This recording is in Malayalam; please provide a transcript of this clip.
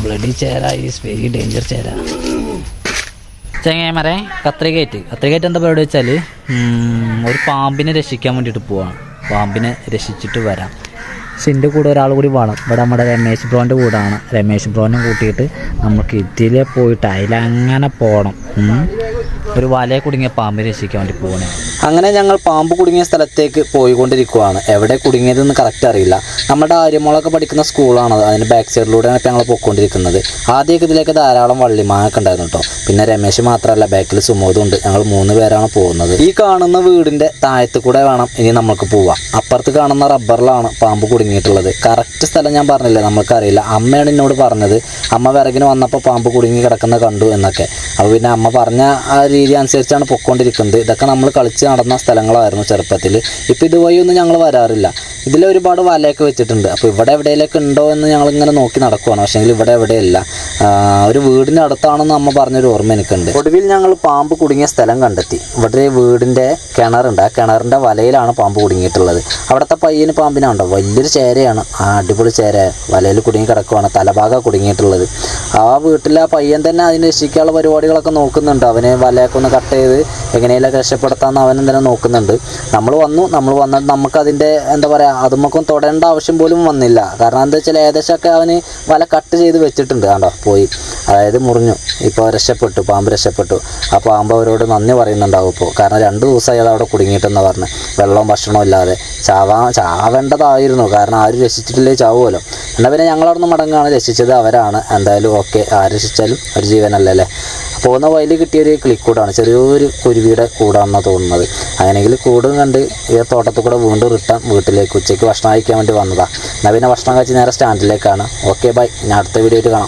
ബ്ലഡി ചേര ഈസ് വെരി ഡേഞ്ചർ ചേര. ചെങ്ങന്മാരെ കത്രികേറ്റ് എന്താ പരിപാടി വെച്ചാൽ ഒരു പാമ്പിനെ രക്ഷിക്കാൻ വേണ്ടിയിട്ട് പോവാണ്. പാമ്പിനെ രക്ഷിച്ചിട്ട് വരാം. പക്ഷെ എൻ്റെ കൂടെ ഒരാൾ കൂടി വേണം. ഇവിടെ നമ്മുടെ രമേശ് ബ്രോൻ്റെ കൂടാണ്. രമേശ് ബ്രോനെ കൂട്ടിയിട്ട് നമുക്ക് ഇതിലെ പോയിട്ട് അതിലങ്ങനെ പോകണം. ഒരു വലയെ കുടുങ്ങിയ പാമ്പിനെ രക്ഷിക്കാൻ വേണ്ടി പോകണേ. അങ്ങനെ ഞങ്ങൾ പാമ്പ് കുടുങ്ങിയ സ്ഥലത്തേക്ക് പോയിക്കൊണ്ടിരിക്കുകയാണ്. എവിടെ കുടുങ്ങിയതെന്ന് കറക്റ്റ് അറിയില്ല. നമ്മുടെ ആര്യമുളൊക്കെ പഠിക്കുന്ന സ്കൂളാണത്. അതിൻ്റെ ബാക്ക് സൈഡിലൂടെയാണ് ഇപ്പോൾ ഞങ്ങൾ പോയിക്കൊണ്ടിരിക്കുന്നത്. ആദ്യമൊക്കെ ഇതിലേക്ക് ധാരാളം വള്ളിമാങ്ങൊക്കെ ഉണ്ടായിരുന്നു കേട്ടോ. പിന്നെ രമേശ് മാത്രമല്ല, ബാക്കിൽ സുമോദും ഉണ്ട്. ഞങ്ങൾ 3 പേരാണ് പോകുന്നത്. ഈ കാണുന്ന വീടിൻ്റെ താഴത്ത് കൂടെ വേണം ഇനി നമുക്ക് പോവാം. അപ്പുറത്ത് കാണുന്ന റബ്ബറിലാണ് പാമ്പ് കുടുങ്ങിയിട്ടുള്ളത്. കറക്റ്റ് സ്ഥലം ഞാൻ പറഞ്ഞില്ല, നമുക്കറിയില്ല. അമ്മയാണ് എന്നോട് പറഞ്ഞത്. അമ്മ വിറകിന് വന്നപ്പോൾ പാമ്പ് കുടുങ്ങി കിടക്കുന്ന കണ്ടു എന്നൊക്കെ. അപ്പോൾ പിന്നെ അമ്മ പറഞ്ഞ ആ രീതി അനുസരിച്ചാണ് പൊയ്ക്കൊണ്ടിരിക്കുന്നത്. ഇതൊക്കെ നമ്മൾ കളിച്ച് നടന്ന സ്ഥലങ്ങളായിരുന്നു ചെറുപ്പത്തിൽ. ഇപ്പോൾ ഇതുവഴിയൊന്നും ഞങ്ങൾ വരാറില്ല. ഇതിൽ ഒരുപാട് വലയൊക്കെ വെച്ചിട്ടുണ്ട്. അപ്പോൾ ഇവിടെ എവിടെയെങ്കിലൊക്കെ ഉണ്ടോ എന്ന് ഞങ്ങളിങ്ങനെ നോക്കി നടക്കുവാണ്. പക്ഷേങ്കിൽ ഇവിടെ എവിടെയല്ല. ഒരു വീടിൻ്റെ അടുത്താണെന്ന് അമ്മ പറഞ്ഞൊരു ഓർമ്മ എനിക്കുണ്ട്. ഒടുവിൽ ഞങ്ങൾ പാമ്പ് കുടുങ്ങിയ സ്ഥലം കണ്ടെത്തി. ഇവിടെ വീടിൻ്റെ കിണറുണ്ട്. ആ കിണറിൻ്റെ വലയിലാണ് പാമ്പ് കുടുങ്ങിയിട്ടുള്ളത്. അവിടുത്തെ പയ്യന് പാമ്പിനാണ്ടോ വലിയൊരു ചേരയാണ്. അടിപൊളി ചേര വലയിൽ കുടുങ്ങി കിടക്കുവാണ്. തലഭാഗം കുടുങ്ങിയിട്ടുള്ളത്. ആ വീട്ടിലെ ആ പയ്യൻ തന്നെ അതിനെ രക്ഷിക്കാനുള്ള പരിപാടികളൊക്കെ നോക്കുന്നുണ്ട്. അവനെ വലയൊക്കെ ഒന്ന് കട്ട് ചെയ്ത് എങ്ങനെയെങ്കിലൊക്കെ രക്ഷപ്പെടുത്താമെന്ന് അവൻ തന്നെ നോക്കുന്നുണ്ട്. നമ്മൾ വന്നിട്ട് നമുക്കതിൻ്റെ എന്താ പറയുക, അതുമൊക്കെ തൊടേണ്ട ആവശ്യം പോലും വന്നില്ല. കാരണം എന്താ വെച്ചാൽ ഏകദേശമൊക്കെ അവന് വല കട്ട് ചെയ്ത് വെച്ചിട്ടുണ്ട്. കണ്ടോ പോയി, അതായത് മുറിഞ്ഞു. ഇപ്പോൾ രക്ഷപ്പെട്ടു, പാമ്പ് രക്ഷപ്പെട്ടു. ആ പാമ്പ് അവരോട് നന്ദി പറയുന്നുണ്ടാവും ഇപ്പോൾ. കാരണം 2 ദിവസമായി അത് അവിടെ കുടുങ്ങിയിട്ടെന്ന് പറഞ്ഞ് വെള്ളവും ഭക്ഷണവും ഇല്ലാതെ ചാവേണ്ടതായിരുന്നു. കാരണം ആരും രക്ഷിച്ചിട്ടില്ലേ ചാവുമല്ലോ. എന്നാൽ പിന്നെ ഞങ്ങളവിടുന്ന് മടങ്ങാണ്. രക്ഷിച്ചത് അവരാണ്. എന്തായാലും ഓക്കെ, ആര് രക്ഷിച്ചാലും ഒരു ജീവനല്ലേ അല്ലേ. പോകുന്ന വയലിൽ കിട്ടിയൊരു കിളിക്കൂടാണ്. ചെറിയൊരു കുരുവിയുടെ കൂടാണെന്നാണ് തോന്നുന്നത്. അങ്ങനെയെങ്കിൽ കൂടും കണ്ട് ഈ തോട്ടത്തിൽ കൂടെ വീണ്ടും റിട്ടേൺ വീട്ടിലേക്ക് ഉച്ചയ്ക്ക് ഭക്ഷണം കഴിക്കാൻ വേണ്ടി വന്നതാണ്. എന്നാൽ പിന്നെ ഭക്ഷണം കഴിച്ച് നേരെ സ്റ്റാൻഡിലേക്കാണ്. ഓക്കെ ബൈ, ഞാൻ അടുത്ത വീഡിയോയിൽ കാണാം.